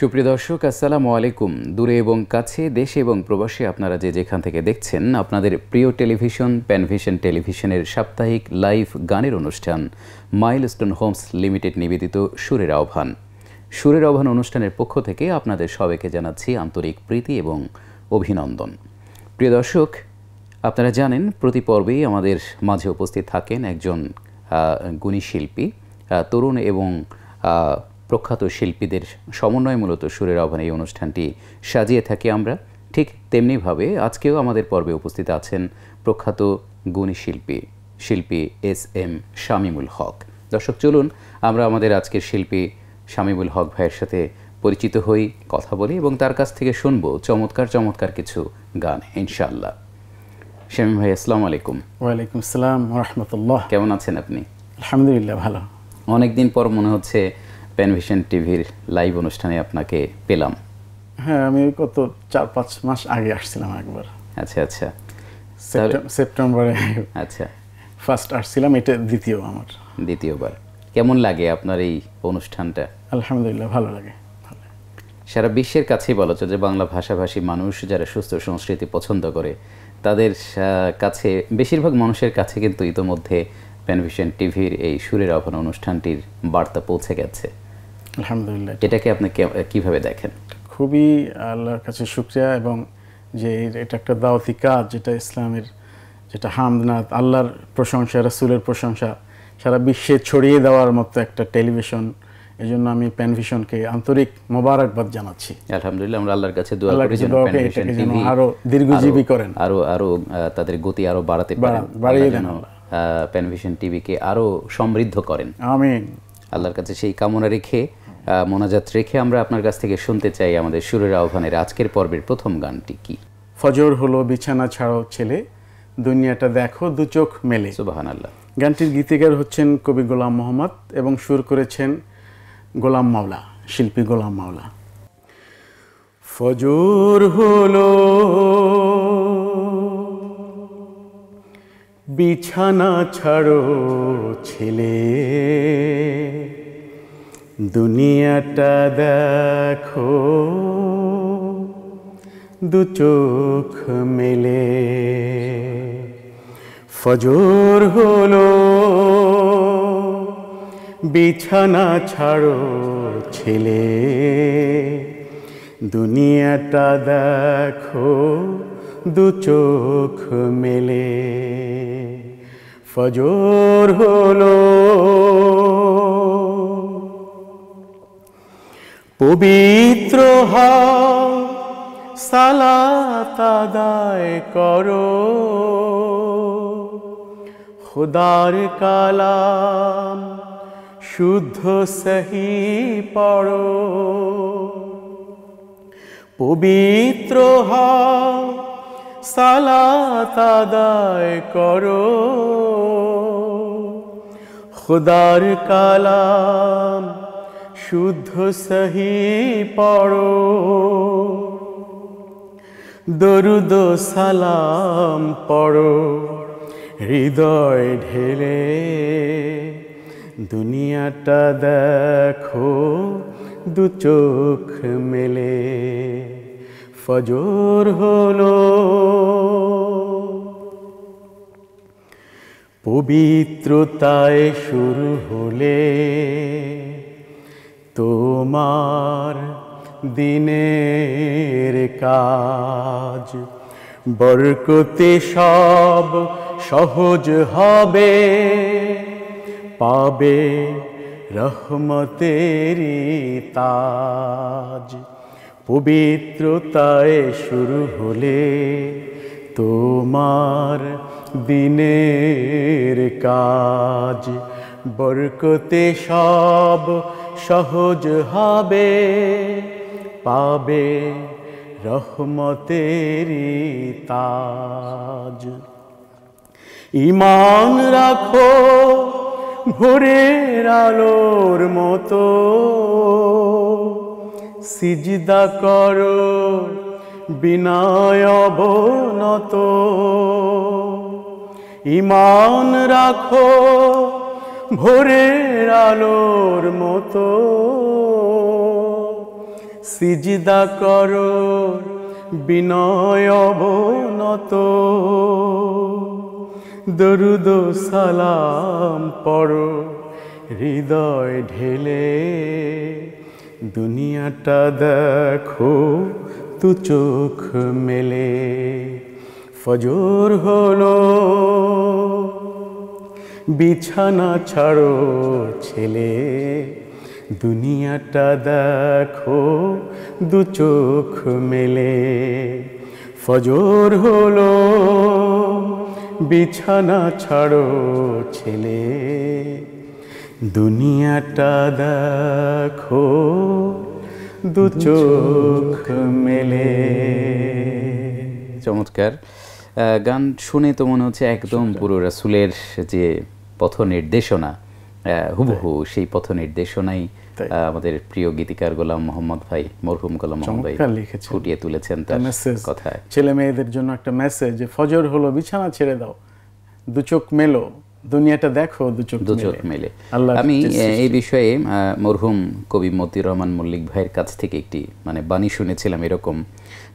সুপ্রিয় দর্শক, আসসালামু আলাইকুম। দূরে এবং কাছে, দেশে এবং প্রবাসে আপনারা যে যেখান থেকে দেখছেন, আপনাদের প্রিয় টেলিভিশন প্যানভিশন টেলিভিশনের সাপ্তাহিক লাইভ গানের অনুষ্ঠান মাইলস্টোন হোমস লিমিটেড নিবেদিত সুরের আহ্বান। সুরের আহ্বান অনুষ্ঠানের পক্ষ থেকে আপনাদের সবাইকে জানাচ্ছি আন্তরিক প্রীতি এবং অভিনন্দন। প্রিয় দর্শক, আপনারা জানেন প্রতি পর্বেই আমাদের মাঝে উপস্থিত থাকেন একজন গুণী শিল্পী, তরুণ এবং প্রখ্যাত শিল্পীদের সমন্বয়ে মূলত সুরের আহ্বান এই অনুষ্ঠানটি সাজিয়ে থাকি আমরা। ঠিক তেমনিভাবে আজকেও আমাদের পর্বে উপস্থিত আছেন প্রখ্যাত গুণী শিল্পী এস.এম. শামীমুল হক। দর্শক, চলুন আমরা আমাদের আজকের শিল্পী শামীমুল হক ভাইয়ের সাথে পরিচিত হই, কথা বলি এবং তার কাছ থেকে শুনবো চমৎকার কিছু গান ইনশাআল্লাহ। শামীম ভাই, আসসালামু আলাইকুম। ওয়ালাইকুম আসসালাম ওয়া রাহমাতুল্লাহ। কেমন আছেন আপনি? আলহামদুলিল্লাহ, ভালো। অনেকদিন পর মনে হচ্ছে প্যানভিশন টিভির লাইভ অনুষ্ঠানে আপনাকে পেলাম। হ্যাঁ, আমি গত 4-5 মাস আগে আসছিলাম একবার। আচ্ছা, সেপ্টেম্বরে আচ্ছা, ফার্স্ট আসছিলাম, এটা দ্বিতীয়বার। কেমন লাগে আপনার এই অনুষ্ঠানটা? আলহামদুলিল্লাহ, ভালো লাগে। সারা বিশ্বের কাছেই বলা যায় যে বাংলা ভাষাভাষী মানুষ যারা সুস্থ সংস্কৃতি পছন্দ করে, তাদের কাছে, বেশিরভাগ মানুষের কাছে কিন্তু ইতোমধ্যে প্যানভিশন টিভির এই সুরের আহ্বান অনুষ্ঠানটির বার্তা পৌঁছে গেছে। আলহামদুলিল্লাহ। এটাকে আপনি কিভাবে দেখেন? খুবই আল্লাহর কাছে শুকরিয়া, এবং যে এটা একটা দাওয়াতি কাজ, যেটা ইসলামের, যেটা হামদনাথ, আল্লাহর প্রশংসা, রাসূলের প্রশংসা সারা বিশ্বে ছড়িয়ে দেওয়ার মতো একটা টেলিভিশন। এই জন্য আমি প্যানভিশনকে আন্তরিক মোবারকবাদ জানাচ্ছি। আলহামদুলিল্লাহ, আমরা আল্লাহর কাছে দোয়া করি যেন প্যানভিশন টিভি আরো দীর্ঘজীবী করেন, আরো তাদের গতি আরো বাড়াতে পারেন, বাড়িয়ে দেন, প্যানভিশন টিভিকে আরো সমৃদ্ধ করেন। আমিন। আল্লাহর কাছে সেই কামনা রেখে, মোনাজাত রেখে আমরা আপনার কাছ থেকে শুনতে চাই আমাদের সুরের আহ্বানের আজকের পর্বের প্রথম গানটি কি? ফজর হলো বিছানা ছাড়ো ছেলে, দুনিয়াটা দেখো দু চোখ মেলে। সুবহানাল্লাহ। গানটির গীতিকার হচ্ছেন কবি গোলাম মোহাম্মদ এবং সুর করেছেন গোলাম মাওলা, শিল্পী গোলাম মাওলা। ফজর হলো বিছানা ছাড়ো ছেলে, দুনিয়াটা দেখো দু চোখ মেলে। ফজর হলো বিছানা ছাড়ো ছেলে, দুনিয়াটা দেখো দু চোখ মেলে। ফজর হলো পবিত্র হও, সালাত আদায় করো, খোদার কালাম শুদ্ধ সহি পড়ো। পবিত্র হও, সালাত আদায় করো, খোদার কালাম শুদ্ধ সহি পড়ো। দরুদ সালাম পড়ো হৃদয় ঢেলে, দুনিয়াটা দেখো দু চোখ মেলে। ফজর হলো পবিত্রতায় শুরু হলে তোমার দিনের কাজ, বরকতে সব সহজ হবে, পাবে রহমতেরি তাজ। পবিত্রতায় শুরু হলে তোমার দিনের কাজ, বরকতে সব সহজ হবে, পাবে রহমতেরি তাজ। ঈমান রাখো ভোরের আলোর মতো, সিজদা করো বিনয় অবনত। ঈমান রাখো ভোরের আলোর মতো, সিজদা করো বিনয় অবনত, দরুদ সালাম পড়ো হৃদয় ঢেলে, দুনিয়াটা দেখো তু চোখ মেলে। ফজর হলো বিছানা ছাড়ো ছেলে, দুনিয়াটা দেখো দু চোখ মেলে। ফজর হলো বিছানা ছাড়ো ছেলে, দুনিয়াটা দেখো দু চোখ মেলে। চমৎকার গান শুনে তো মনে হচ্ছে একদম পুরো রাসূলের যে পথ নির্দেশনা, হুবহু সেই পথ নির্দেশনাই আমাদের প্রিয় গীতিকার গোলাম মোহাম্মদ ভাই, মরহুম গোলাম মোহাম্মদ ভাই ফুটিয়ে তুলেছেন তার কথায়। ছেলে মেয়েদের জন্য একটা মেসেজ যে ফজর হলো বিছানা ছেড়ে দাও, দু চোখ মেলো, দুনিয়াটা দেখো দু চোখ মেলে। আমি এই বিষয়ে মরহুম কবি মতিউর রহমান মল্লিক ভাইয়ের কাছ থেকে একটি বাণী শুনেছিলাম এরকম,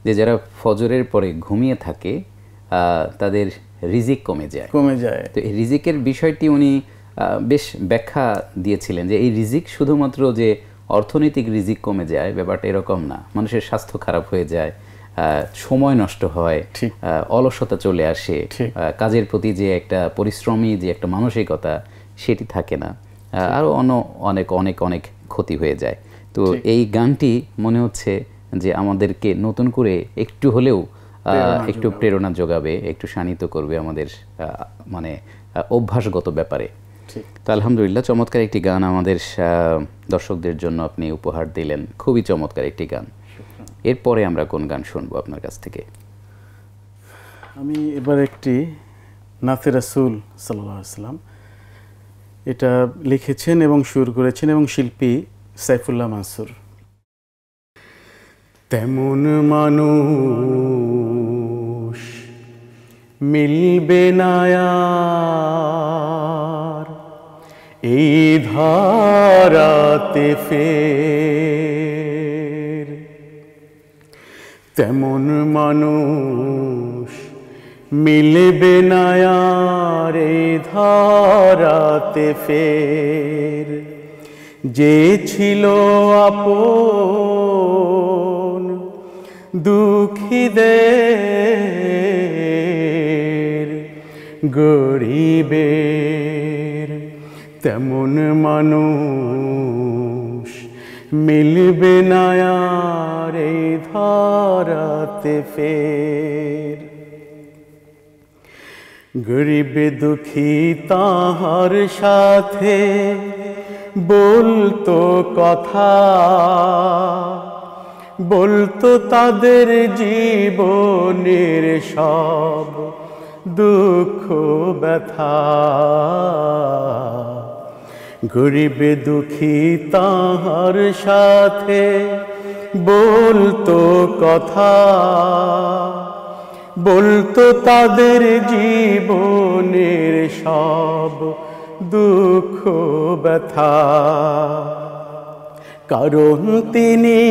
যে যারা ফজরের পরে ঘুমিয়ে থাকে তাদের রিজিক কমে যায়। তো এই রিজিকের বিষয়টি উনি বেশ ব্যাখ্যা দিয়েছিলেন যে এই রিজিক শুধুমাত্র যে অর্থনৈতিক রিজিক কমে যায় ব্যাপারটা এরকম না, মানুষের স্বাস্থ্য খারাপ হয়ে যায়, সময় নষ্ট হয়, অলসতা চলে আসে, কাজের প্রতি যে একটা পরিশ্রমী যে একটা মানসিকতা সেটি থাকে না, আরও অনেক অনেক অনেক ক্ষতি হয়ে যায়। তো এই গানটি মনে হচ্ছে যে আমাদেরকে নতুন করে একটু হলেও একটু প্রেরণা যোগাবে, একটু শানিত করবে আমাদের অভ্যাসগত ব্যাপারে। তো আলহামদুলিল্লাহ, চমৎকার একটি গান আমাদের দর্শকদের জন্য আপনি উপহার দিলেন, খুবই চমৎকার একটি গান। এরপরে আমরা কোন গান শুনবো আপনার কাছ থেকে? আমি এবার একটি নাতে রাসূল সাল্লাল্লাহু আলাইহি ওয়াসাল্লাম, এটা লিখেছেন এবং সুর করেছেন এবং শিল্পী সাইফুল্লাহ মানসুর। তেমন মানুষ মিলবে না আর এই ধারাতে ফের, তেমন মানুষ মিলবে না আর এই ধারাতে ফের, যে ছিল আপন দুঃখীদের গরিবের, তেমন মানুষ মিলবে না আর এই ধারাতে ফের। গরিব দুঃখী তাহার সাথে বলতো কথা, বলতো তাদের জীবনের সব দুঃখ ব্যথা। গরিব দুঃখী তাহার সাথে বলতো কথা, বলতো তাদের জীবনের সব দুঃখ ব্যথা। কারণ তিনি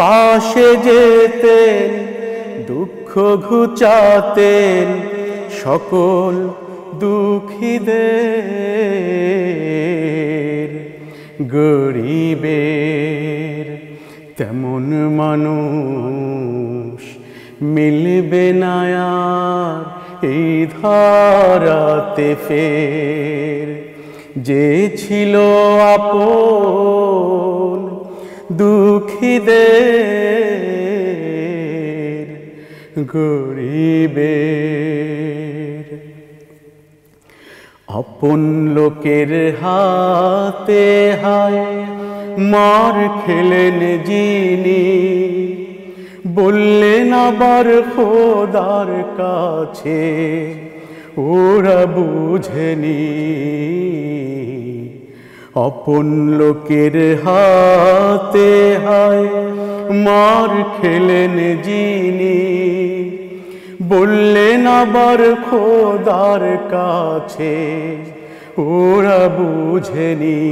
পাশে যেতেন, দুঃখ ঘুচাতেন সকল দুঃখীদের গরিবের, তেমন মানুষ মিলবে না আর এই ধারাতে ফের, যে ছিল আপন দুঃখীদের গরিবের। আপন লোকের হাতে হায় মার খেলেন যিনি, বললেন আবার খোদার কাছে ওরা বুঝেনি। আপন লোকের হাতে হায় মার খেলেন যিনি, বললেন আবার খোদার কাছে ওরা বুঝেনি।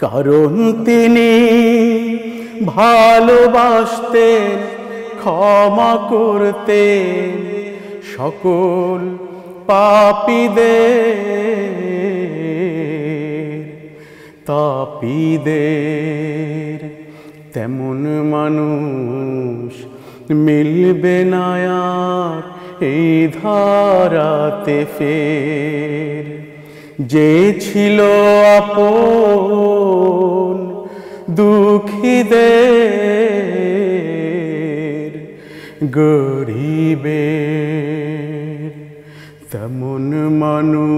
কারণ তিনি ভালোবাসতেন, ক্ষমা করতেন সকল তাপীদের। তেমন মানুষ মিলবে না আর এই ধারাতে ফের, যে ছিল আপন দুঃখীদের গরিবের। তেমন মানুষ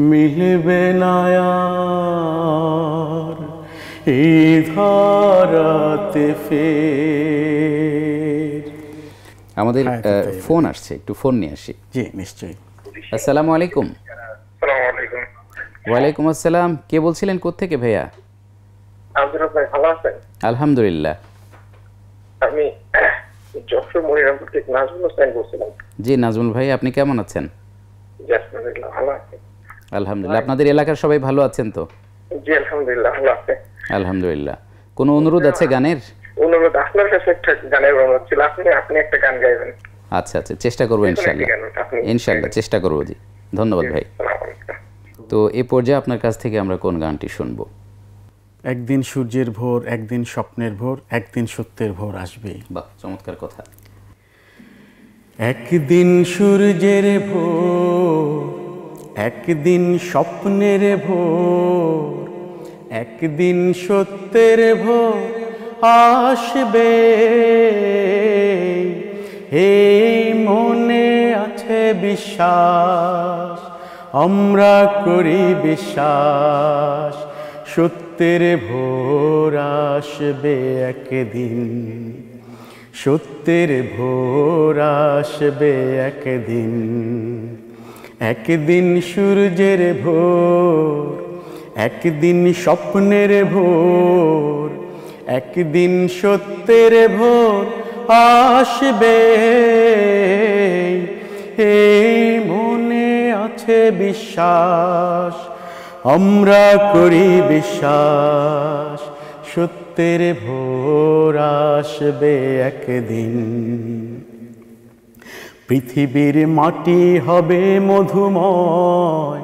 মিলবে না আর এই ধারাতে ফের। আমাদের ফোন আসছে, একটু ফোন নিয়ে আসি। জি নিশ্চয়ই। আসসালামু আলাইকুম। ওয়ালাইকুম আসসালাম। কে বলছিলেন, কোত্থেকে ভাইয়া? ভালো আছেন? আলহামদুলিল্লাহ। আমি যশোর মনিরামপুর থেকে নাজমুল হোসেন বলছিলাম। জি নাজমুল ভাই, আপনি কেমন আছেন? ভালো আছি আলহামদুলিল্লাহ। আপনাদের এলাকার সবাই ভালো আছেন তো? জি আলহামদুলিল্লাহ ভালো আছে। আলহামদুলিল্লাহ। কোনো অনুরোধ আছে গানের? অনুরোধ, আপনার কাছে একটা গানের অনুরোধ ছিল, আপনি একটা গান গাইবেন। আচ্ছা আচ্ছা, চেষ্টা করবো ইনশাআল্লাহ। ইনশাআল্লাহ চেষ্টা করবো। জি ধন্যবাদ ভাই। তো এই পর্যায়ে আপনার কাছ থেকে আমরা কোন গানটি শুনবো? একদিন সূর্যের ভোর, একদিন স্বপ্নের ভোর, একদিন সত্যের ভোর আসবে। বাহ, চমৎকার কথা। একদিন সূর্যের ভোর, একদিন স্বপ্নের ভোর, একদিন সত্যের ভোর আসবে। এই মনে আছে বিশ্বাস, আমরা করি বিশ্বাস, সত্যের ভোর আসবে একদিন, সত্যের ভোর আসবে একদিন। একদিন সূর্যের ভোর, একদিন স্বপ্নের ভোর, একদিন সত্যের ভোর আসবে। এই মনে আছে বিশ্বাস, আমরা করি বিশ্বাস, সত্যের ভোর আসবে একদিন। পৃথিবীর মাটি হবে মধুময়,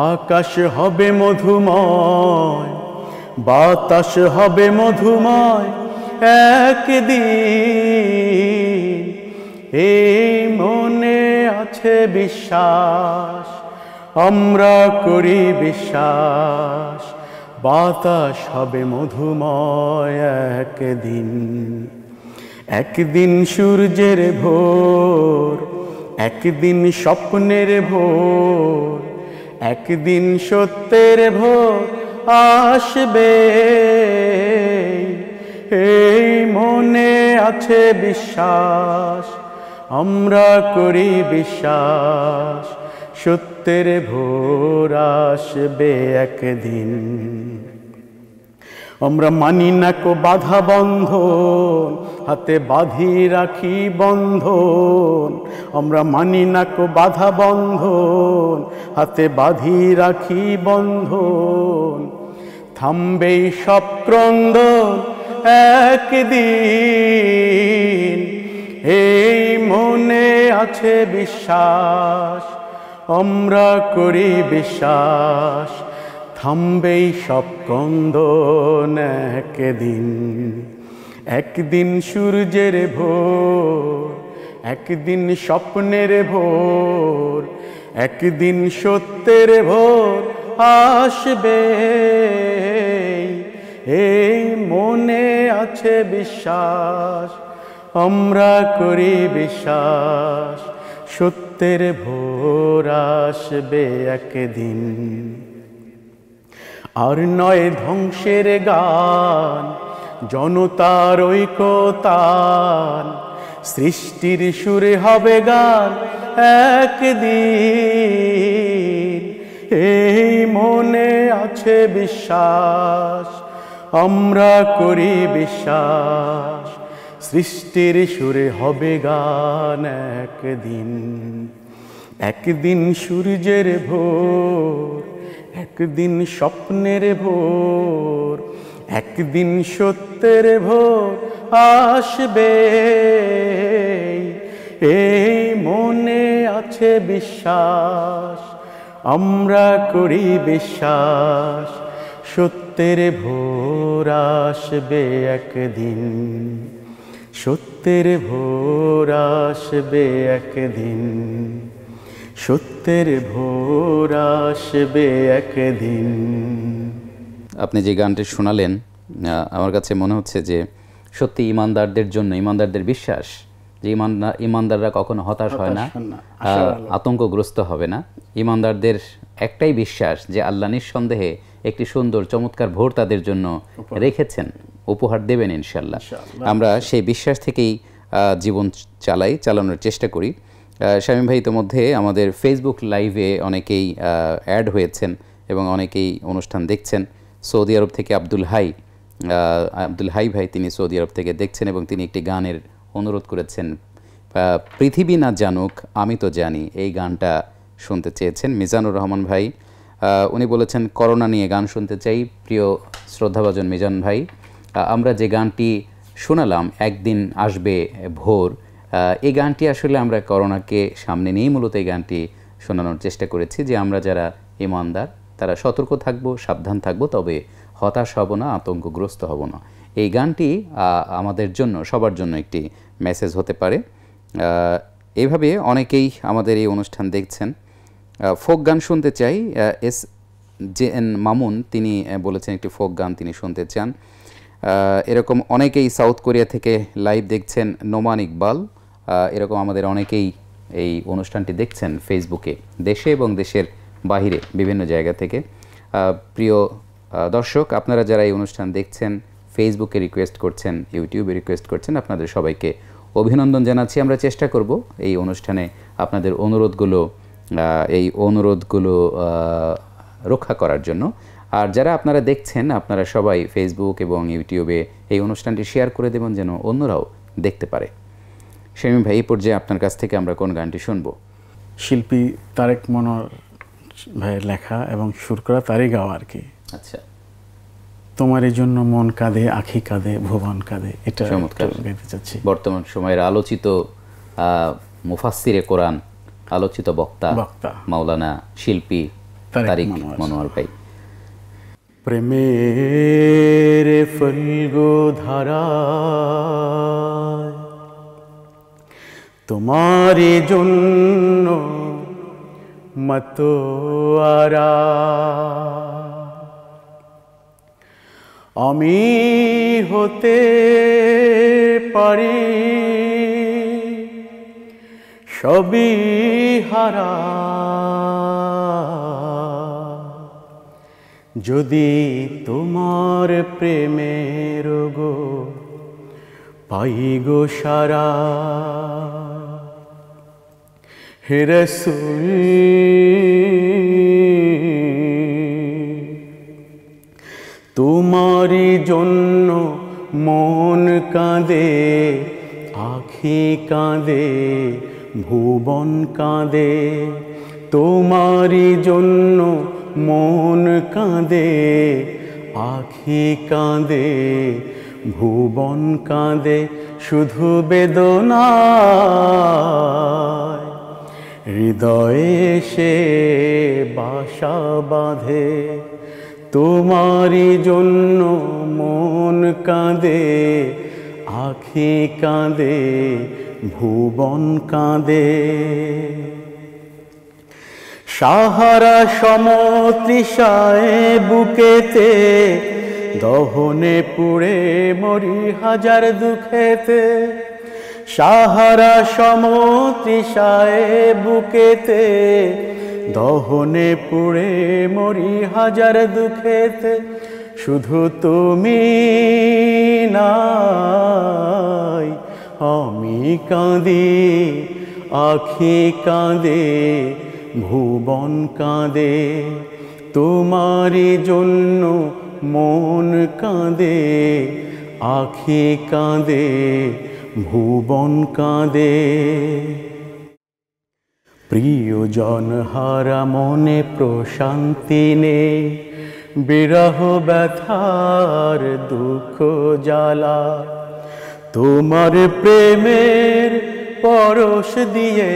আকাশ হবে মধুময়, বাতাস হবে মধুময় একদিন। এই মনে আছে বিশ্বাস, আমরা করি বিশ্বাস, বাতাস হবে মধুময় একদিন। একদিন সূর্যের ভোর, একদিন স্বপ্নের ভোর, একদিন সত্যের ভোর আসবে। এই মনে আছে বিশ্বাস, আমরা করি বিশ্বাস, সত্যের ভোর আসবে একদিন। আমরা মানি না কো বাধা বন্ধন, হাতে বাঁধি রাখি বন্ধন। আমরা মানি না কো বাধা বন্ধন, হাতে বাঁধি রাখি বন্ধন। থামবে সব ক্রন্দন একদিন। এই মনে আছে বিশ্বাস, আমরা করি বিশ্বাস, থামবে সব ক্রন্দন একদিন। একদিন সূর্যের ভোর, একদিন স্বপ্নের ভোর, একদিন সত্যের ভোর আসবে। এই মনে আছে বিশ্বাস, আমরা করি বিশ্বাস, সত্যের ভোর আসবে একদিন। আর নয় ধ্বংসের গান, জনতার ঐকতান, সৃষ্টির সুরে হবে গান একদিন। এই মনে আছে বিশ্বাস, আমরা করি বিশ্বাস, সৃষ্টির সুরে হবে গান একদিন। একদিন সূর্যের ভোর, একদিন স্বপ্নের ভোর, একদিন সত্যের ভোর আসবে, এই মনে আছে বিশ্বাস, আমরা করি বিশ্বাস, সত্যের ভোর আসবে একদিন, সত্যের ভোর আসবে একদিন, সত্যের ভোর আসবে একদিন। আপনি যে গানটি শোনালেন, আমার কাছে মনে হচ্ছে যে সত্যি ইমানদারদের জন্য, ইমানদারদের বিশ্বাস যে ইমানদাররা কখনো হতাশ হয় না, আতঙ্কগ্রস্ত হবে না। ইমানদারদের একটাই বিশ্বাস যে আল্লাহ নিঃসন্দেহে একটি সুন্দর চমৎকার ভোর তাদের জন্য রেখেছেন, উপহার দেবেন ইনশাল্লাহ। আমরা সেই বিশ্বাস থেকেই জীবন চালানোর চেষ্টা করি। শামীম ভাই, ইতোমধ্যে আমাদের ফেসবুক লাইভে অনেকেই অ্যাড হয়েছেন এবং অনেকেই অনুষ্ঠান দেখছেন। সৌদি আরব থেকে আব্দুল হাই ভাই, তিনি সৌদি আরব থেকে দেখছেন এবং তিনি একটি গানের অনুরোধ করেছেন। পৃথিবী না জানুক আমি তো জানি, এই গানটা শুনতে চেয়েছেন। মিজানুর রহমান ভাই, উনি বলেছেন করোনা নিয়ে গান শুনতে চাই। প্রিয় শ্রদ্ধাভাজন মিজান ভাই, আমরা যে গানটি শোনালাম একদিন আসবে ভোর, এই গানটি আসলে আমরা করোনাকে সামনে নিয়েই মূলত এই গানটি শোনানোর চেষ্টা করেছি যে আমরা যারা ইমানদার তারা সতর্ক থাকব, সাবধান থাকব, তবে হতাশ হব না, আতঙ্কগ্রস্ত হব না। এই গানটি আমাদের জন্য, সবার জন্য একটি মেসেজ হতে পারে। এইভাবে অনেকেই আমাদের এই অনুষ্ঠান দেখছেন। ফোক গান শুনতে চাই, SJN মামুন তিনি বলেছেন একটি ফোক গান তিনি শুনতে চান। এরকম অনেকেই সাউথ কোরিয়া থেকে লাইভ দেখছেন, নোমান ইকবাল, এরকম আমাদের অনেকেই এই অনুষ্ঠানটি দেখছেন ফেসবুকে, দেশে এবং দেশের বাহিরে বিভিন্ন জায়গা থেকে। প্রিয় দর্শক, আপনারা যারা এই অনুষ্ঠান দেখছেন, ফেসবুকে রিকোয়েস্ট করছেন, ইউটিউবে রিকোয়েস্ট করছেন, আপনাদের সবাইকে অভিনন্দন জানাচ্ছি। আমরা চেষ্টা করব এই অনুষ্ঠানে আপনাদের অনুরোধগুলো রক্ষা করার জন্য। আর যারা আপনারা দেখছেন, আপনারা সবাই ফেসবুক এবং ইউটিউবে এই অনুষ্ঠানটি শেয়ার করে দেবেন যেন অন্যরাও দেখতে পারে। শামীম ভাই, এই পর্যায়ে আপনার কাছ থেকে আমরা কোন গানটি শুনবো? শিল্পী তারেক মনোয়ার ভাইয়ের লেখা এবং সুর করা তারই গাওয়া আর কি। আচ্ছা। তোমার এই জন্য মন কাঁদে, আখি কাঁদে, ভুবন কাঁদে, এটা গাইতে চাচ্ছি। বর্তমান সময়ের আলোচিত মুফাসসিরে কোরআন, আলোচিত বক্তা মাওলানা শিল্পী তারেক মনোয়ার ভাই। প্রেমের ফলগো ধারা তোমার জন্য মতোয়ারা, আমি হতে পারি সবই হারা, যদি তোমার প্রেমের গো পাই গো সারা। হে রাসূল তোমারই জন্য মন কাঁদে, আখি কাঁদে, ভুবন কাঁদে, তোমারই জন্য মন কাঁদে, আখি কাঁদে, ভুবন কাঁদে, শুধু বেদনায় হৃদয়ে সে বাসা বাঁধে, তোমারই জন্য মন কাঁদে, আখি কাঁদে, ভুবন কাঁদে। সাহারা সমতৃষায় বুকেতে, দহনে পুড়ে মরি হাজার দুঃখেতে, সাহারা সমতৃষায় বুকেতে, দহনে পুড়ে মরি হাজার দুঃখেতে, শুধু তুমি নাই আমি কাঁদি, আখি কাঁদে, ভুবন কাঁদে, তোমারই জন্য মন কাঁদে, আখি কাঁদে, ভুবন কাঁদে। প্রিয়জন হারা মনে প্রশান্তি নেই, বিরহ ব্যথার দুঃখ জ্বালা। তোমার প্রেমের পরশ দিয়ে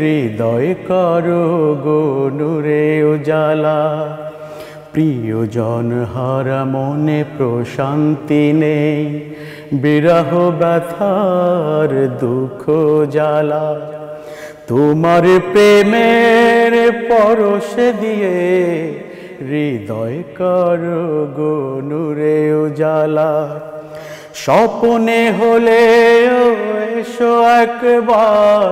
হৃদয় করো গো নূরে উজালা। প্রিয়জন হারা মনে প্রশান্তি নেই, বিরহ ব্যথার দুঃখ জ্বালা। তোমার প্রেমের পরশ দিয়ে হৃদয় করো গো নূরে উজালা। স্বপ্নে হলে এসো একবার,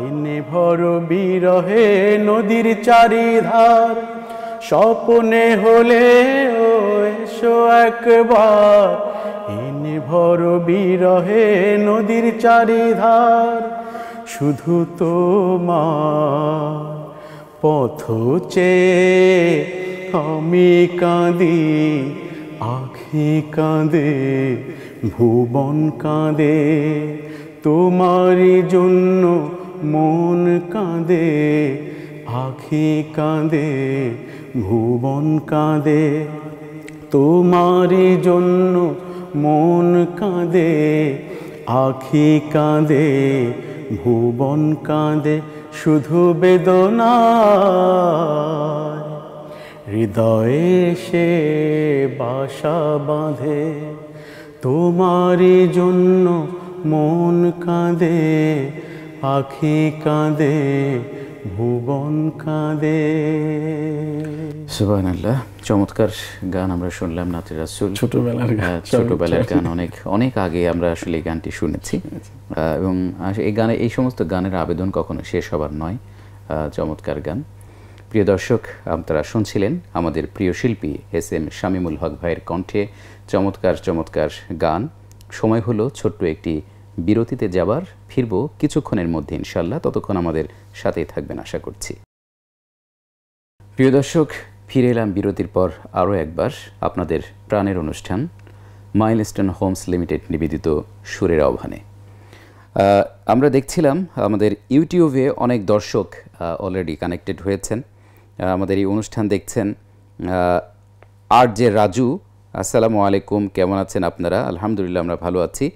এনে ভর বিরহে নদীর চারিধার। স্বপ্নে হলে এসো একবার, এনে ভর বিরহে নদীর চারিধার। শুধু তোমার পথ চেয়ে আমি কাঁদি, আখি কাঁদে ভুবন কাঁদে। তোমারই জন্য মন কাঁদে, আখি কাঁদে ভুবন কাঁদে। তোমারই জন্য মন কাঁদে, আখি কাঁদে ভুবন কাঁদে। শুধু বেদনা হৃদয়ে সে বাসা বাঁধে। তোমারই জন্য মন কাঁদে, আখি কাঁদে ভুবন কাঁদে। সুবহানাল্লাহ, চমৎকার গান আমরা শুনলাম। নাতে রাসূল ছোটবেলার গান, ছোটবেলার গান, অনেক অনেক আগে আমরা আসলে এই গানটি শুনেছি। এবং এই গানে, এই সমস্ত গানের আবেদন কখনো শেষ হবার নয়। চমৎকার গান। প্রিয় দর্শক, আপনারা শুনছিলেন আমাদের প্রিয় শিল্পী এস.এম. শামীমুল হক ভাইয়ের কণ্ঠে চমৎকার চমৎকার গান। সময় হলো ছোট্ট একটি বিরতিতে যাবার, ফিরব কিছুক্ষণের মধ্যে ইনশাল্লাহ। ততক্ষণ আমাদের সাথেই থাকবেন আশা করছি। প্রিয় দর্শক, ফিরে এলাম বিরতির পর আরও একবার আপনাদের প্রাণের অনুষ্ঠান মাইলস্টোন হোমস লিমিটেড নিবেদিত সুরের আহ্বানে। আমরা দেখছিলাম আমাদের ইউটিউবে অনেক দর্শক অলরেডি কানেক্টেড হয়েছেন, আমাদের এই অনুষ্ঠান দেখছেন। আর.জে. রাজু, আসসালামু আলাইকুম, কেমন আছেন আপনারা? আলহামদুলিল্লাহ, আমরা ভালো আছি।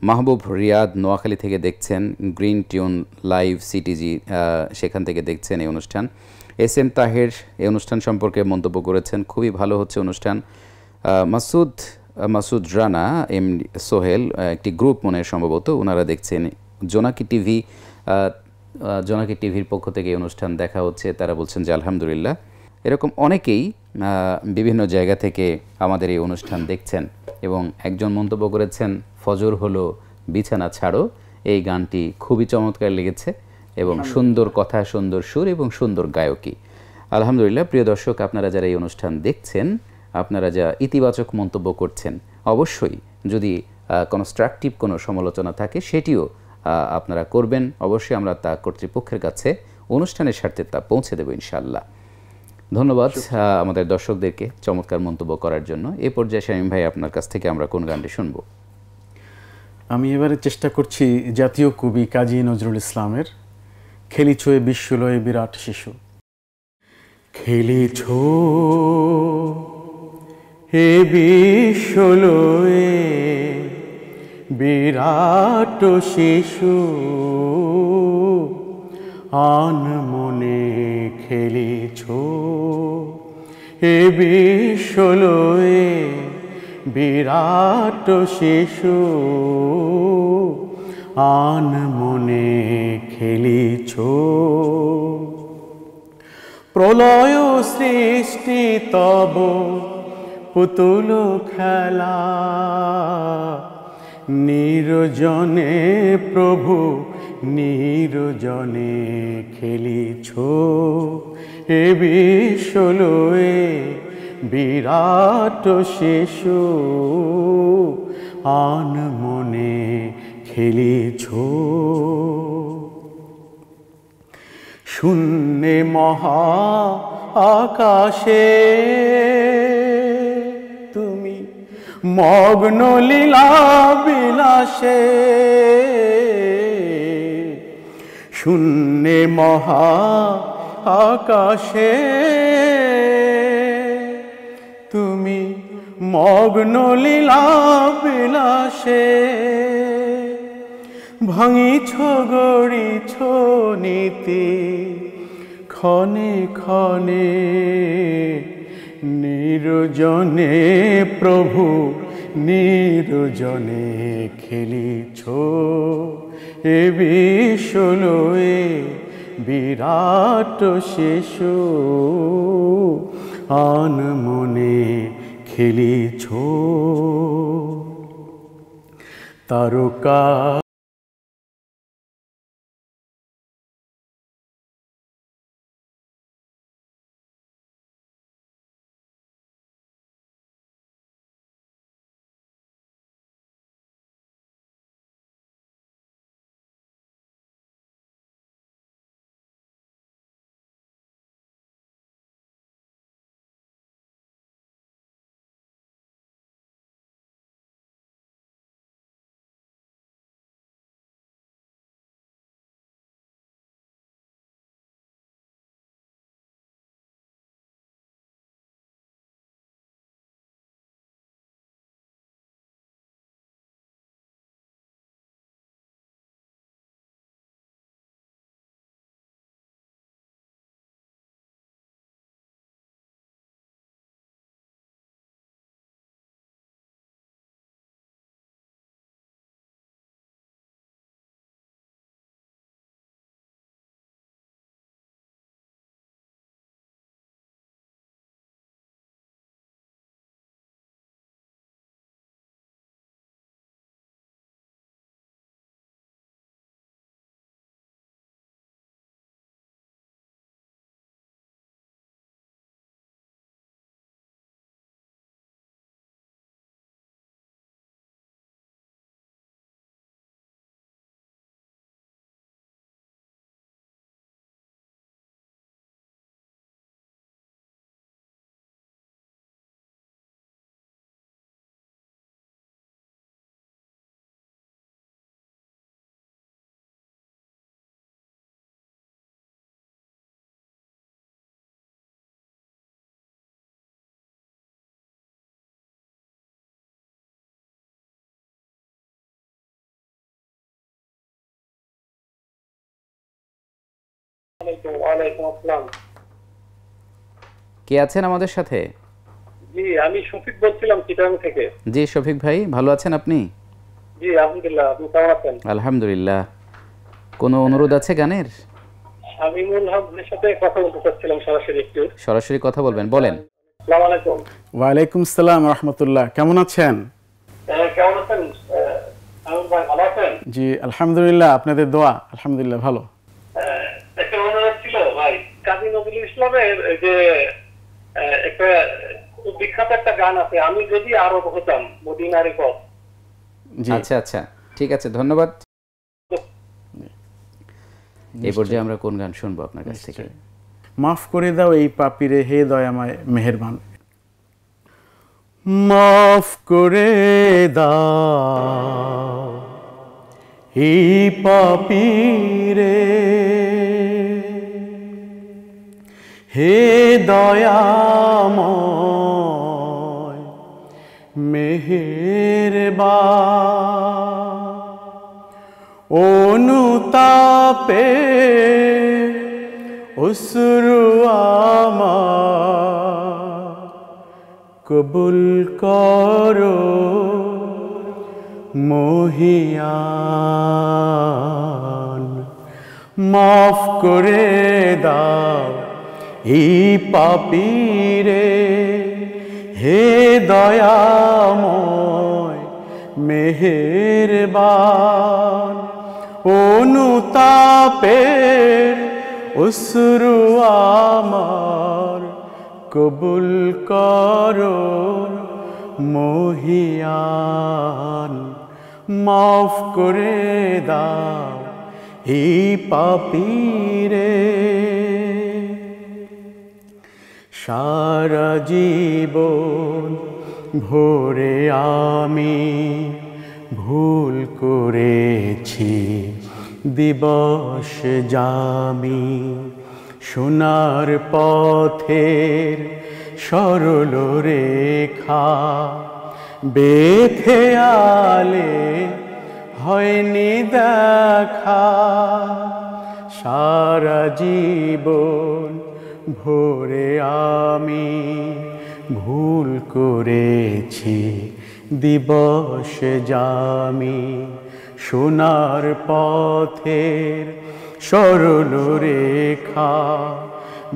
মাহবুব রিয়াদ নোয়াখালী থেকে দেখছেন, গ্রিন টিউন লাইভ সিটিজি সেখান থেকে দেখছেন এই অনুষ্ঠান। এস.এম. তাহের এই অনুষ্ঠান সম্পর্কে মন্তব্য করেছেন, খুবই ভালো হচ্ছে অনুষ্ঠান। মাসুদ রানা, এম সোহেল, একটি গ্রুপ মনে সম্ভবত, ওনারা দেখছেন। জোনাকি টিভির পক্ষ থেকে এই অনুষ্ঠান দেখা হচ্ছে, তারা বলছেন যে আলহামদুলিল্লাহ। এরকম অনেকেই বিভিন্ন জায়গা থেকে আমাদের এই অনুষ্ঠান দেখছেন। এবং একজন মন্তব্য করেছেন, ফজর হলো বিছানা ছাড়ো, এই গানটি খুবই চমৎকার লেগেছে এবং সুন্দর কথা, সুন্দর সুর এবং সুন্দর গায়কী। আলহামদুলিল্লাহ। প্রিয় দর্শক, আপনারা যারা এই অনুষ্ঠান দেখছেন, আপনারা যা ইতিবাচক মন্তব্য করছেন, অবশ্যই যদি কনস্ট্রাকটিভ কোনো সমালোচনা থাকে সেটিও আপনারা করবেন। অবশ্যই আমরা তা কর্তৃপক্ষের কাছে অনুষ্ঠানের স্বার্থে তা পৌঁছে দেব ইনশাআল্লাহ। ধন্যবাদ আমাদের দর্শকদেরকে চমৎকার মন্তব্য করার জন্য। এ পর্যায়ে শামীম ভাই, আপনার কাছ থেকে আমরা কোন গানটি শুনব? আমি এবারে চেষ্টা করছি জাতীয় কবি কাজী নজরুল ইসলামের খেলিছো এ বিশ্বলয়ে বিরাট শিশু। খেলিছো হে বিশ্বলয়ে বিরাট শিশু, আন মনে খেলিছো হে বিশ্বলয়ে বিরাট শিশু, আন মনে খেলিছো। প্রলয় সৃষ্টি তব পুতুল খেলা, নির্জনে প্রভু নির্জনে খেলিছো এ বিশ্বলয়ে বিরাট শিশু, আন মনে খেলিছো। শূন্যে মহা আকাশে তুমি মগ্ন লীলা বিলাসে, শূন্যে মহা আকাশে তুমি মগ্ন লীলা বিলাসে ভাঙিছ গড়িছ নীতি ক্ষণে ক্ষণে নির্জনে প্রভু নির্জনে খেলিছ এ বিশ্বলয়ে বিরাট শিশু আনমনে খেলিছ তারকা ওয়ালাইকুম আসসালাম। কে আছেন আমাদের সাথে? জি, আমি শফিক বলছিলাম চিটাগাং থেকে। জি শফিক ভাই, ভালো আছেন আপনি? জি আলহামদুলিল্লাহ, আপনি কেমন আছেন? আলহামদুলিল্লাহ। কোনো অনুরোধ আছে গানের? শামিমুল হকের সাথে কথা বলতে চাচ্ছিলাম সরাসরি একটু। সরাসরি কথা বলবেন, বলেন। আসসালামু আলাইকুম। ওয়ালাইকুম আসসালাম রহমতুল্লাহ। কেমন আছেন? কেমন আছেন শামিমুল ভাই, ভালো আছেন? জি আলহামদুলিল্লাহ, আপনাদের দোয়া। আলহামদুলিল্লাহ ভালো। একটা অনুরোধ ছিল ভাই, কাজী নজরুল ইসলামের যে একটা খুব বিখ্যাত একটা গান আছে, আমি যদি আরব হতাম, মদিনার পথ। জি আচ্ছা আচ্ছা, ঠিক আছে, ধন্যবাদ। এই পর্যায়ে আমরা কোন গান শুনবো আপনার কাছ থেকে? মাফ করে দাও এই পাপীরে হে দয়াময় মেহেরবান। মাফ করে দাও এই পাপীরে হে দয়াময় মেহেরবান। অনুতাপে অশ্রু আমার কবুল করো মহিয়ান। মাফ করে দাও এই পাপীরে হে দয়াময় মেহেরবান। অনুতাপের অশ্রু আমার কবুল করো মহিয়ান। মাফ করে দাও এই পাপীরে। সারা জীবন ভোরে আমি ভুল করেছি দিবস জামি সোনার পথের সরল রেখা বেখেয়ালে হয়নি দেখা সারা জীবন ভোরে আমি ভুল করেছি দিবস জামি সোনার পথের সরল রেখা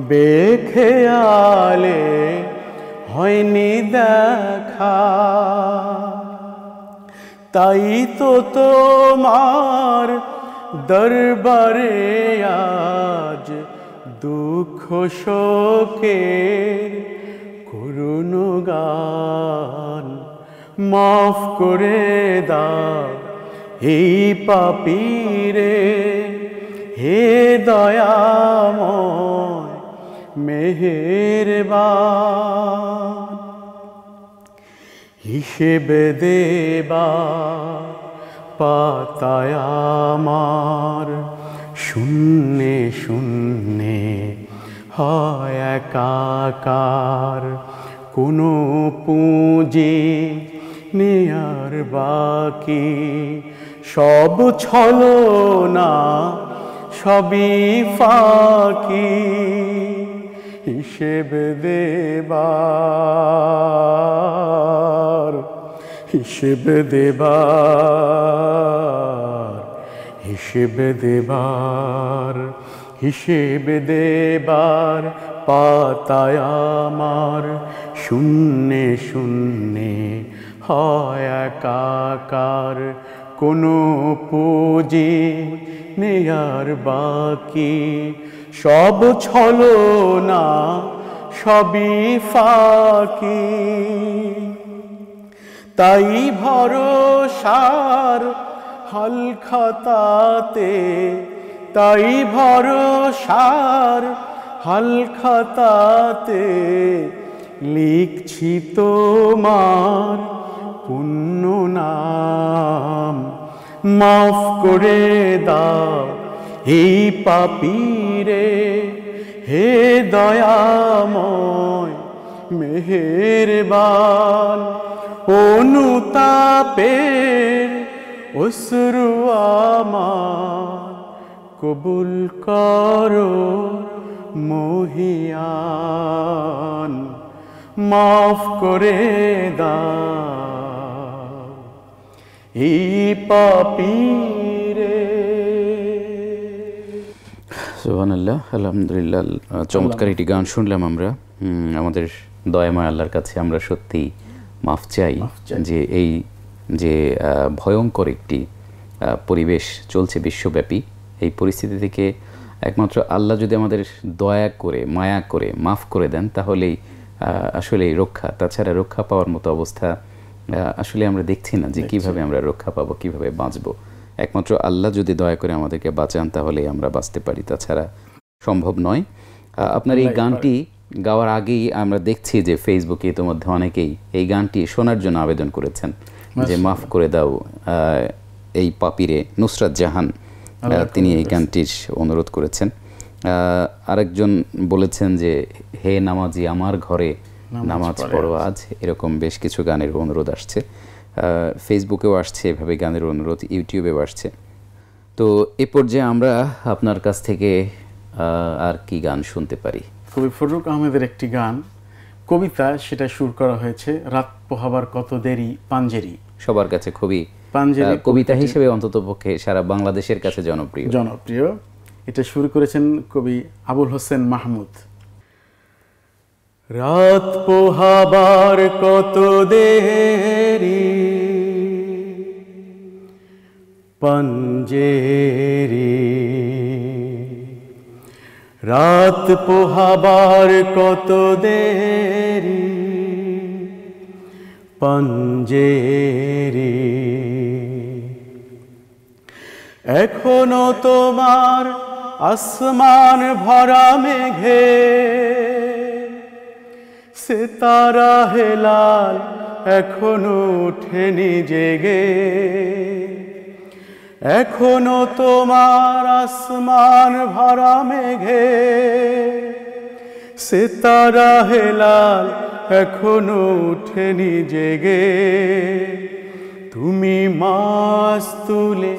বেখেয়ালে হয়নি দেখা তাই তো তোমার দরবারে আজ দুঃখ শোকের করুণ গান মাফ করে দাও এই পাপীরে হে দয়াময় মেহেরবান হিসেব দেবার পাতায় আমার শূন্যে শূন্যে হয় একাকার কোনো পুঁজি নেয়ার বাকি সব ছলনা সবই ফাঁকি হিসেব দেবার হিসেব দেবার হিসেব দেবার হিসেব দেবার পাতায় আমার শূন্যে শূন্যে হয় একাকার কোনো পুঁজি নেয়ার বাকি সব ছলনা সবই ফাঁকি তাই ভরসার হাল খাতাতে তাই ভরসার হাল খাতাতে লিখছি তোমার পুণ্য নাম মাফ করে দাও এই পাপীরে হে দয়াময় মেহেরবান অনুতাপের অশ্রু আমার কবুল করো মহিয়ান মাফ করে দাও এই পাপীরে। সুবহানাল্লাহ, আলহামদুলিল্লাহ। চমৎকার একটি গান শুনলাম আমরা। আমাদের দয়াময় আল্লাহর কাছে আমরা সত্যি মাফ চাই যে এই যে ভয়ঙ্কর একটি পরিবেশ চলছে বিশ্বব্যাপী, এই পরিস্থিতি থেকে একমাত্র আল্লাহ যদি আমাদের দয়া করে মায়া করে মাফ করে দেন তাহলেই আসলে রক্ষা, তাছাড়া রক্ষা পাওয়ার মতো অবস্থা আসলে আমরা দেখছি না যে কিভাবে আমরা রক্ষা পাবো, কিভাবে বাঁচবো। একমাত্র আল্লাহ যদি দয়া করে আমাদেরকে বাঁচান তাহলেই আমরা বাঁচতে পারি, তাছাড়া সম্ভব নয়। আপনার এই গানটি গাওয়ার আগেই আমরা দেখছি যে ফেসবুকে ইতিমধ্যে অনেকেই এই গানটি শোনার জন্য আবেদন করেছেন যে মাফ করে দাও এই পাপীরে। নুসরাত জাহান তিনি এই গানটির অনুরোধ করেছেন। আরেকজন বলেছেন যে হে নামাজি আমার ঘরে নামাজ পড়ো আজ। এরকম বেশ কিছু গানের অনুরোধ আসছে, ফেসবুকেও আসছে এভাবে গানের অনুরোধ, ইউটিউবেও আসছে। তো এ পর্যায়ে আমরা আপনার কাছ থেকে আর কি গান শুনতে পারি? কবি ফররুখ আহমেদের একটি গান কবিতা, সেটা সুর করা হয়েছে রাত পোহাবার কত দেরি পাঞ্জেরি। সবার কাছে খুবই কবিতা হিসেবে অন্ততপক্ষে সারা বাংলাদেশের কাছে জনপ্রিয়। এটা শুরু করেছেন কবি আবুল হোসেন মাহমুদ। রাত পোহাবার কত দেরি পাঞ্জেরি, রাত পোহাবার কত দেরি পাঞ্জেরি। এখনো তোমার আসমান ভরা মেঘে সিতারা হেলাল এখনো ওঠেনি জেগে। এখনো তোমার আসমান ভরা মেঘে, সিতারা হেলাল এখনো উঠেনি জেগে। তুমি মাছ তুলে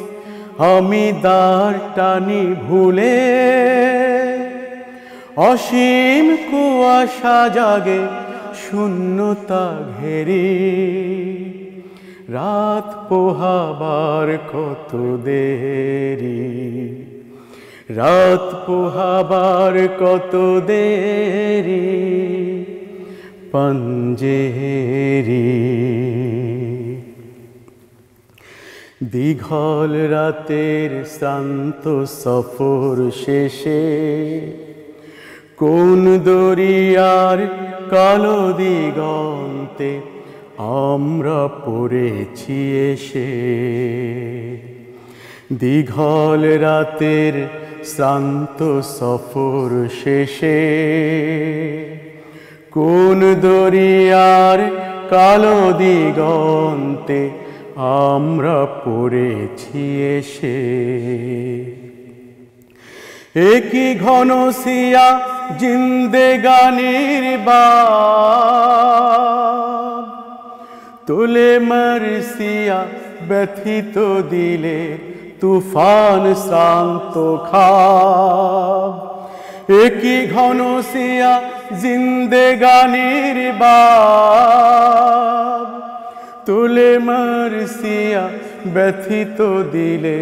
আমি দ্বার টানি ভুলে, অসীম কুয়াশা জাগে শূন্যতা ঘেরি। রাত পোহাবার কত দেরি, রাত পোহাবার কত দেরি, পাঞ্জেরি। দীঘল রাতের শ্রান্ত সফর শেষে, কোন দরিয়ার কালো দিগন্তে আমরা পড়েছি এসে। দীঘল রাতের শ্রান্ত সফর শেষে, কোন দরিয়ার কালো দিগন্তে আমরা পড়েছি এসে। একই ঘন সিয়া জিন্দেগানির বাব, তোলে মারসিয়া ব্যথিত দিলে তুফান শান্ত খাব। একই ঘন সিয়া জিন্দেগানির বাব, তোলে মারসিয়া ব্যথিত দিলে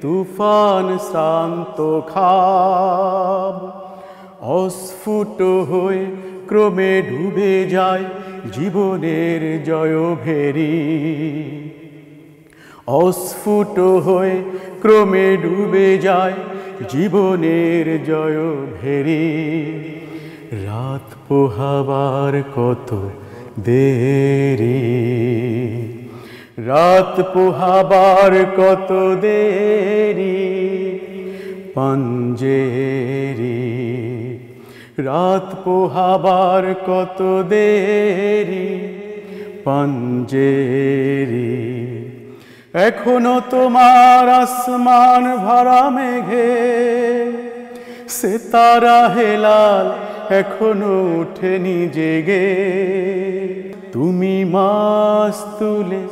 তুফান শান্ত খাব। অস্ফুট হয়ে ক্রমে ডুবে যায় জীবনের জয়ভেরি। অস্ফুট হয়ে ক্রমে ডুবে যায় জীবনের জয়ভেরি। রাত পোহাবার কত দেরি, রাত পোহাবার কত দেরি, পাঞ্জেরি। রাত পোহাবার কত দেরি, পাঞ্জেরি। এখনো তোমার আসমান ভরা মেঘে, সিতারা হেলাল এখনো উঠেনি জেগে। তুমি মাছ তুলে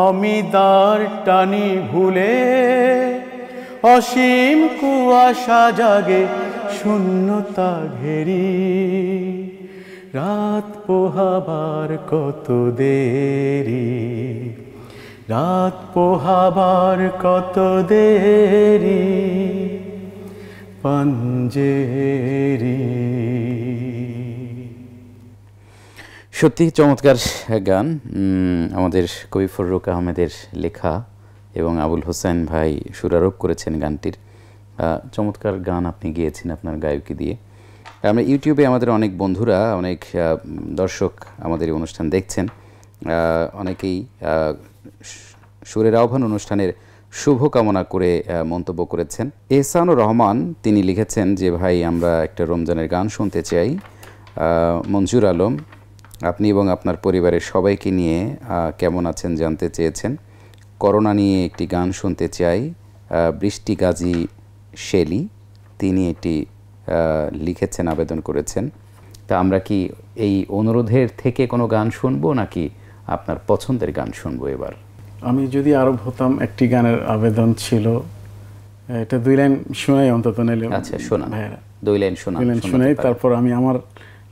আমি দ্বার টানি ভুলে, অসীম কুয়াশা জাগে শূন্যতা ঘেরি। রাত পোহাবার কত দেরি, রাত পোহাবার কত দেরি, পাঞ্জেরি। সত্যি চমৎকার গান, আমাদের কবি ফররুক আহমেদের লেখা এবং আবুল হোসেন ভাই সুরারোপ করেছেন গানটির। চমৎকার গান আপনি গেয়েছেন আপনার গায়কী দিয়ে। আমরা ইউটিউবে আমাদের অনেক বন্ধুরা, অনেক দর্শক আমাদের এই অনুষ্ঠান দেখছেন। অনেকেই সুরের আহ্বান অনুষ্ঠানের শুভকামনা করে মন্তব্য করেছেন। এহসানুর রহমান তিনি লিখেছেন যে ভাই আমরা একটা রমজানের গান শুনতে চাই। মঞ্জুর আলম আপনি এবং আপনার পরিবারের সবাইকে নিয়ে কেমন আছেন জানতে চেয়েছেন। করোনা নিয়ে একটি গান শুনতে চাই। বৃষ্টি গাজী শেলি তিনি এটি লিখেছেন, আবেদন করেছেন। তা আমরা কি এই অনুরোধের থেকে কোনো গান শুনবো নাকি আপনার পছন্দের গান শুনবো? এবার আমি যদি আরব হতাম একটি গানের আবেদন ছিল, এটা 2 লাইন শোনাই অন্তত নিলে। আচ্ছা শোনান ভাইরা, 2 লাইন শোনান। 2 লাইন শোনাই, তারপর আমি আমার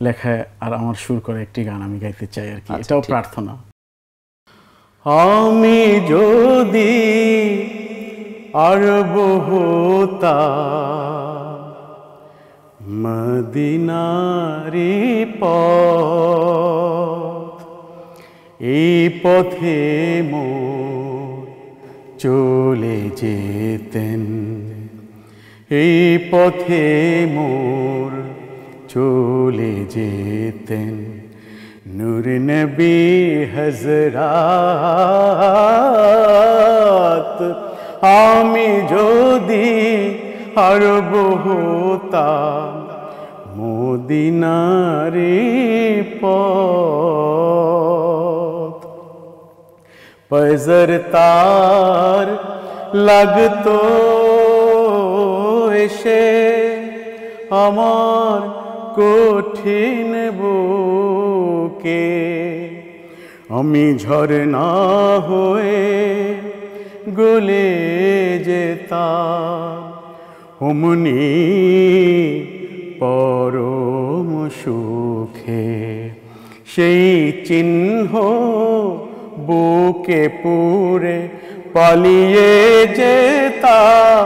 লেখায় আর আমার সুর করে একটি গান আমি গাইতে চাই আর কি। এটাও প্রার্থনা। আমি যদি আরব হতাম, মদিনারি পথ, এই পথে মোর চলে যেতেন, এই পথে মোর চলে যেতেন নূর নবী হযরত। আমি যদি আরব হতাম, মদিনারি পথ, পজর তার লাগতো এসে আমার কঠিন বুকে, আমি ঝরনা হয়ে গলে যেতাম অমনি পরম সুখে। সেই চিহ্ন বুকে পুরে পালিয়ে যেতাম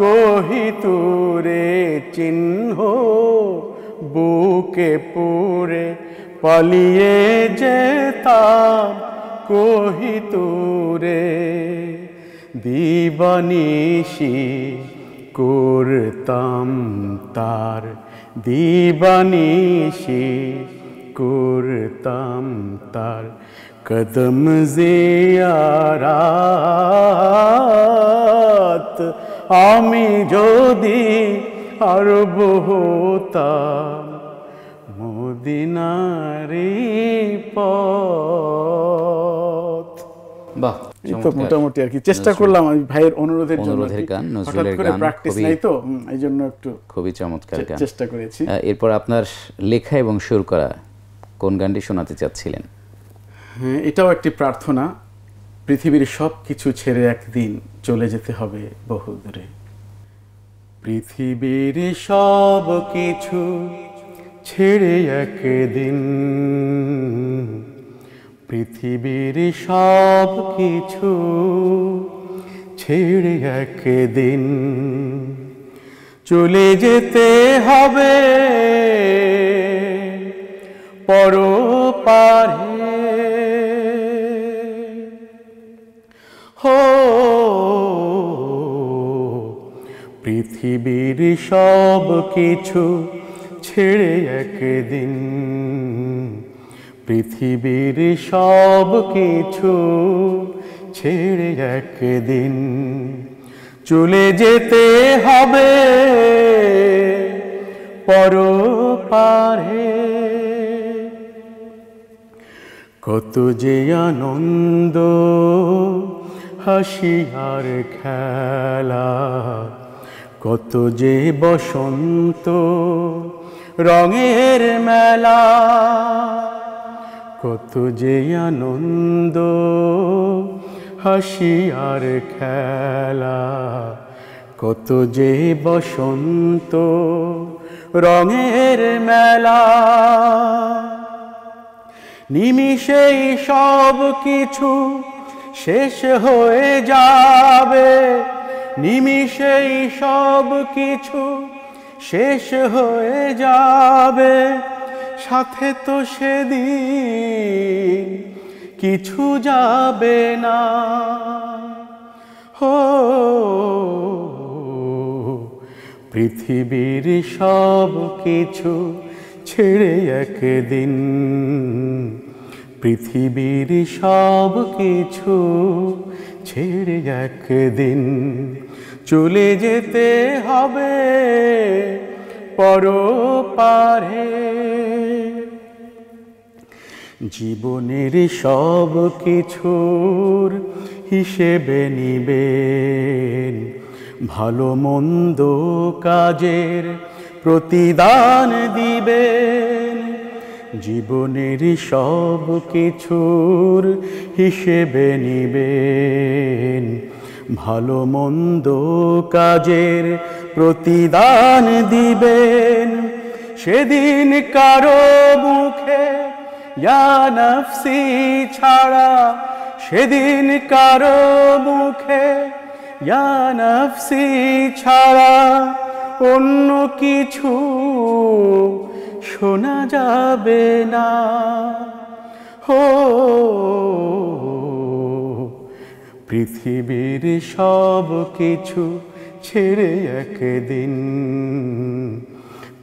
কোহিতুরে, চিহ্ন বুকে পুরে পালিয়ে যেতাম কোহিতুরে। দিবানিশি করতাম তার, দিবানিশি করতাম তার কদম জিয়ারাত। আমি যদি আরব হতাম মদিনারি পথ। বাহ, এই তো মোটামুটি আর কি চেষ্টা করলাম আমি ভাইয়ের অনুরোধের জন্য। অনুরোধের গান, হঠাৎ নজরুলের করে গান, প্র্যাকটিস নাই তো, এই জন্য একটু খুবই চমৎকার গান চেষ্টা করেছি। এরপর আপনার লেখা এবং সুর করা কোন গানটি শোনাতে চাচ্ছিলেন? হ্যাঁ, এটাও একটি প্রার্থনা। পৃথিবীর সব কিছু ছেড়ে একদিন চলে যেতে হবে বহু দূরে। পৃথিবীর সব কিছু ছেড়ে একদিন, পৃথিবীর সব কিছু ছেড়ে একদিন চলে যেতে হবে পরপারে। হো পৃথিবীর সব কিছু ছেড়ে একদিন, পৃথিবীর সব কিছু ছেড়ে একদিন চলে যেতে হবে পরপারে। কত যে আনন্দ হাসি আর খেলা, কত যে বসন্ত রঙের মেলা, কত যে আনন্দ হাসি আর খেলা, কত যে বসন্ত রঙের মেলা। নিমিষেই সব কিছু শেষ হয়ে যাবে, নিমিষেই সব কিছু শেষ হয়ে যাবে, সাথে তো সেদিন কিছু যাবে না। হো পৃথিবীর সব কিছু ছেড়ে একদিন, পৃথিবীর সব কিছু ছেড়ে একদিন চলে যেতে হবে পরপারে। জীবনের সব কিছুর হিসেবে নিবেন, ভালো মন্দ কাজের প্রতিদান দিবেন। জীবনের সব কিছুর হিসেবে নিবেন, ভালো মন্দ কাজের প্রতিদান দিবেন। সেদিন কারো মুখে ইয়া নফসি ছাড়া, সেদিন কারো মুখে ইয়া নফসি ছাড়া অন্য কিছু শোনা যাবে না। হো পৃথিবীর সব কিছু ছেড়ে একদিন,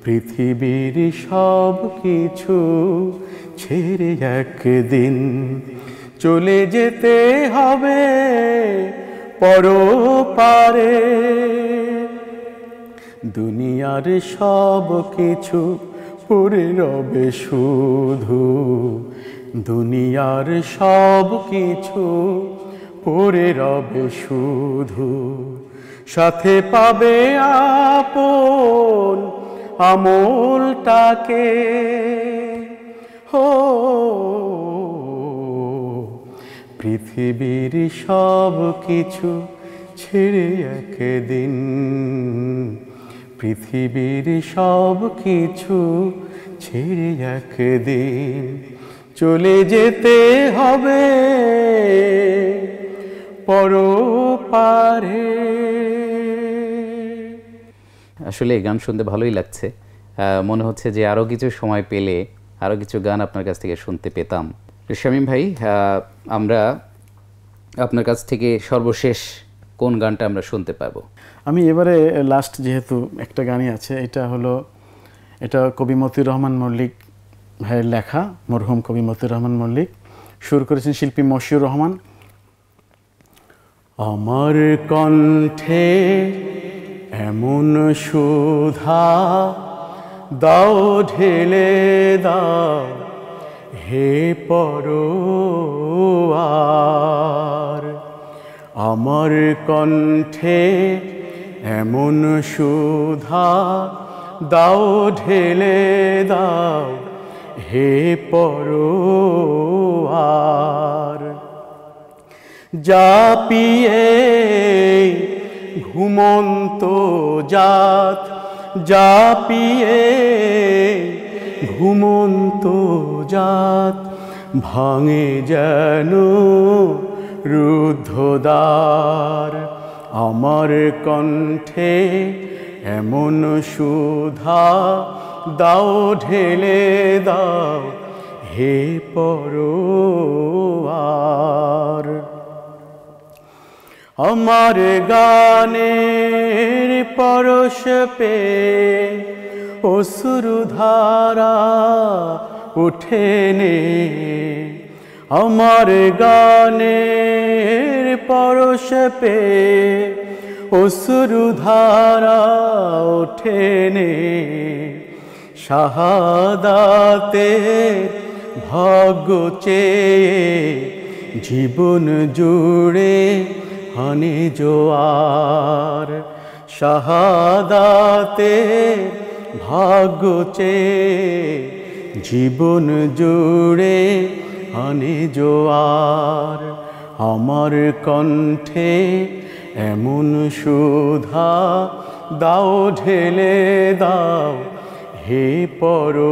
পৃথিবীর সব কিছু ছেড়ে একদিন চলে যেতে হবে পরপারে। দুনিয়ার সব কিছু পড়ে রবে শুধু, দুনিয়ার সব কিছু পড়ে রবে শুধু, সাথে পাবে আপন আমলটাকে। পৃথিবীর সব কিছু ছেড়ে একদিন, পৃথিবীর সব কিছু ছেড়ে একদিন চলে যেতে হবে পরপারে। আসলে এই গান শুনতে ভালোই লাগছে। মনে হচ্ছে যে আরও কিছু সময় পেলে আরও কিছু গান আপনার কাছ থেকে শুনতে পেতাম। শামীম ভাই, আমরা আপনার কাছ থেকে সর্বশেষ কোন গানটা আমরা শুনতে পাবো? আমি এবারে লাস্ট যেহেতু একটা গানই আছে, এটা কবি মতিউর রহমান মল্লিক ভাইয়ের লেখা, মরহুম কবি মতিউর রহমান মল্লিক, সুর করেছেন শিল্পী মশিউর রহমান। আমার কণ্ঠে এমন সুধা দাও ঢেলে দাও হে পরোয়ার, আমার কণ্ঠে এমন সুধা দাও ঢেলে দাও হে পরোয়ার। যা পিয়ে ঘুমন্ত জাত, যা পিয়ে ঘুমন্ত জাত ভাঙে যেন রুদ্ধদ্বার। আমার কণ্ঠে এমন সুধা দাও ঢেলে দাও হে পরোয়ার। আমার গানের পরশ পে অশ্রুধারা উঠেনে, আমার গানের পরশ পে অশ্রুধারা ওঠেনে। শাহাদাতে ভাগ্য চেয়ে জীবন জুড়ে হানে জোয়ার। শাহাদাতে ভাগ্য চেয়ে জীবন জুড়ে হানে জোয়ার। আমার কণ্ঠে এমন সুধা দাও ঢেলে দাও হে পরোয়ার।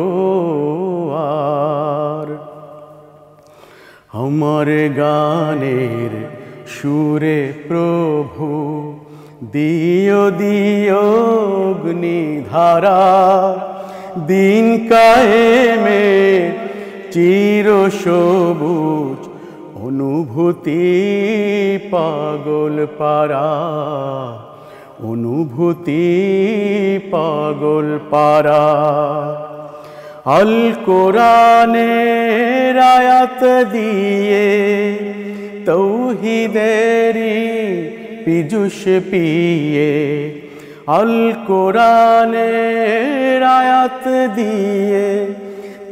আমার গানের সুরে প্রভু দিও দিও অগ্নিধারা, দিন কায়েমে চির সবুজ অনুভূতি পাগল পারা, অনুভূতি পাগল পারা। আল কোরআনের আয়াত দিয়ে তৌহিদেরি পীযুষ পিয়ে, আল কোরআনের আয়াত দিয়ে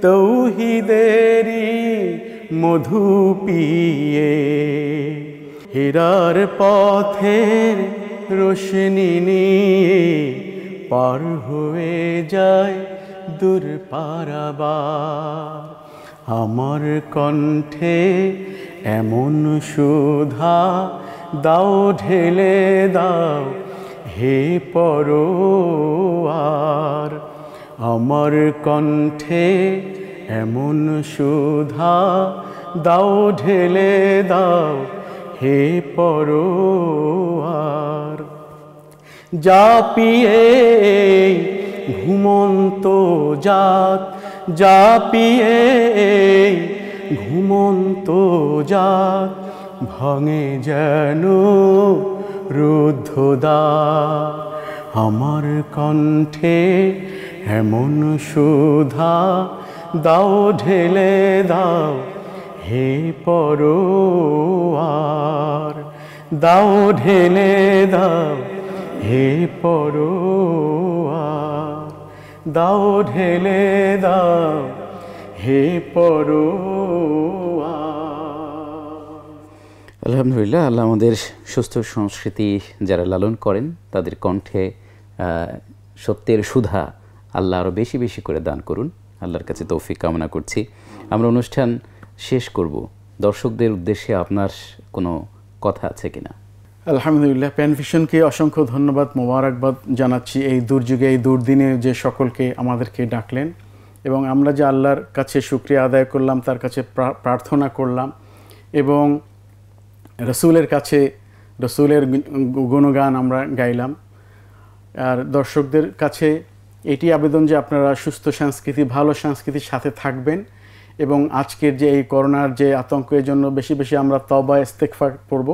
তৌহিদেরি মধু পিয়ে। হীরার পথের রোশনি নিয়ে পার হয়ে যায় দূর পারাবার। আমার কণ্ঠে এমন সুধা দাও ঢেলে দাও হে পরোয়ার। আমার কণ্ঠে এমন সুধা দাও ঢেলে দাও হে পরোয়ার। যা পিয়ে ঘুমন্ত জাত, যা পিয়ে ঘুমন্ত জাত ভাঙে যেন রুদ্ধদ্বার। আমার কণ্ঠে এমন সুধা দাও ঢেলে দাও হে পরোয়ার। দাও ঢেলে দাও হে পরোয়ার, দাও ঢেলে দাও হে পরোয়ার। আলহামদুলিল্লাহ, আল্লাহ আমাদের সুস্থ সংস্কৃতি যারা লালন করেন তাদের কণ্ঠে সত্যের সুধা আল্লাহ আরও বেশি বেশি করে দান করুন। আল্লাহর কাছে তৌফিক কামনা করছি। আমরা অনুষ্ঠান শেষ করব, দর্শকদের উদ্দেশ্যে আপনার কোনো কথা আছে কিনা? আলহামদুলিল্লাহ, প্যানভিশনকে অসংখ্য ধন্যবাদ, মোবারকবাদ জানাচ্ছি এই দুর্যোগে, এই দুর্দিনে যে সকলকে আমাদেরকে ডাকলেন, এবং আমরা যে আল্লাহর কাছে শুকরিয়া আদায় করলাম, তার কাছে প্রার্থনা করলাম, এবং রসুলের কাছে রসুলের গুণগান আমরা গাইলাম। আর দর্শকদের কাছে এটি আবেদন যে আপনারা সুস্থ সংস্কৃতি, ভালো সংস্কৃতির সাথে থাকবেন, এবং আজকের যে এই করোনার যে আতঙ্কের জন্য বেশি বেশি আমরা তওবা ইস্তেগফার করব,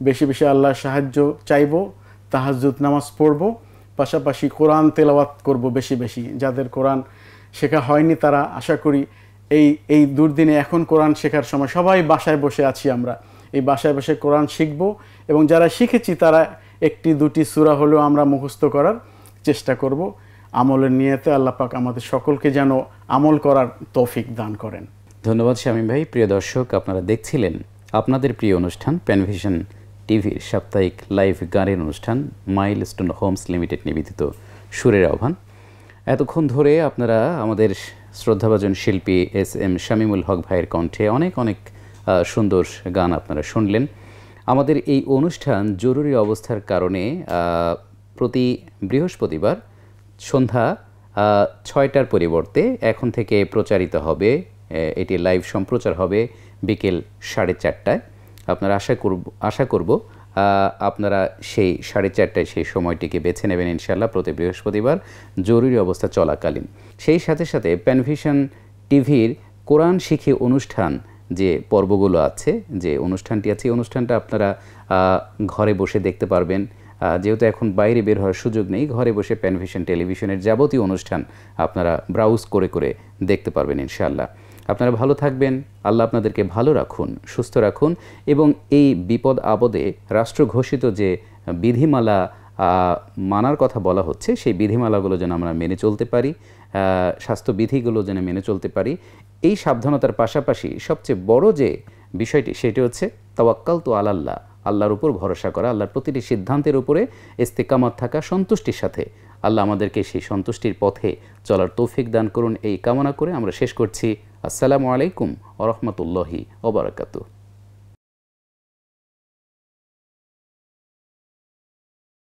বেশি বেশি আল্লাহর সাহায্য চাইব, তাহাজ্জুদ নামাজ পড়ব, পাশাপাশি কোরআন তেলাওয়াত করব বেশি বেশি। যাদের কোরআন শেখা হয়নি তারা আশা করি এই দুর্দিনে এখন কোরআন শেখার সময়, সবাই বাসায় বসে আছি, আমরা এই বাসায় বসে কোরআন শিখব, এবং যারা শিখেছি তারা একটি দুটি সূরা হলেও আমরা মুখস্থ করার চেষ্টা করব। আমলের নিয়তে আল্লাহ পাক আমাদের সকলকে যেন আমল করার তৌফিক দান করেন। ধন্যবাদ শামীম ভাই। প্রিয় দর্শক, আপনারা দেখছিলেন আপনাদের প্রিয় অনুষ্ঠান প্যানভিশন টিভির সাপ্তাহিক লাইভ গানের অনুষ্ঠান মাইলস্টোন হোমস লিমিটেড নিবেদিত সুরের আহ্বান। এতক্ষণ ধরে আপনারা আমাদের শ্রদ্ধাভাজন শিল্পী SM শামীমুল হক ভাইয়ের কণ্ঠে অনেক অনেক সুন্দর গান আপনারা শুনলেন। আমাদের এই অনুষ্ঠান জরুরি অবস্থার কারণে প্রতি বৃহস্পতিবার সন্ধ্যা 6টার পরিবর্তে এখন থেকে প্রচারিত হবে, এটি লাইভ সম্প্রচার হবে বিকেল 4:30টায়। আপনারা আশা করব আপনারা সেই 4:30টায় সেই সময়টিকে বেছে নেবেন ইনশাআল্লাহ, প্রতি বৃহস্পতিবার জরুরি অবস্থা চলাকালীন। সেই সাথে সাথে প্যানভিশন টিভির কোরআন শিখে অনুষ্ঠান যে পর্বগুলো আছে, যে অনুষ্ঠানটি আছে, এই অনুষ্ঠানটা আপনারা ঘরে বসে দেখতে পারবেন। যেহেতু এখন বাইরে বের হওয়ার সুযোগ নেই, ঘরে বসে প্যানভিশন টেলিভিশনের যাবতীয় অনুষ্ঠান আপনারা ব্রাউজ করে করে দেখতে পারবেন ইনশাআল্লাহ। আপনারা ভালো থাকবেন, আল্লাহ আপনাদেরকে ভালো রাখুন, সুস্থ রাখুন, এবং এই বিপদ আপদে রাষ্ট্র ঘোষিত যে বিধিমালা মানার কথা বলা হচ্ছে, সেই বিধিমালাগুলো যেন আমরা মেনে চলতে পারি, স্বাস্থ্যবিধিগুলো যেন মেনে চলতে পারি। এই সাবধানতার পাশাপাশি সবচেয়ে বড় যে বিষয়টি সেটি হচ্ছে তাওয়াক্কালতু আলাল্লাহ, আল্লাহর উপর ভরসা করা, আল্লাহর প্রতিটি সিদ্ধান্তের উপরে ইস্তেকামত থাকা, সন্তুষ্টির সাথে। আল্লাহ আমাদেরকে সেই সন্তুষ্টির পথে চলার তৌফিক দান করুন, এই কামনা করে আমরা শেষ করছি। আসসালামু আলাইকুম ওয়া রাহমাতুল্লাহি ওয়া বারাকাতুহু।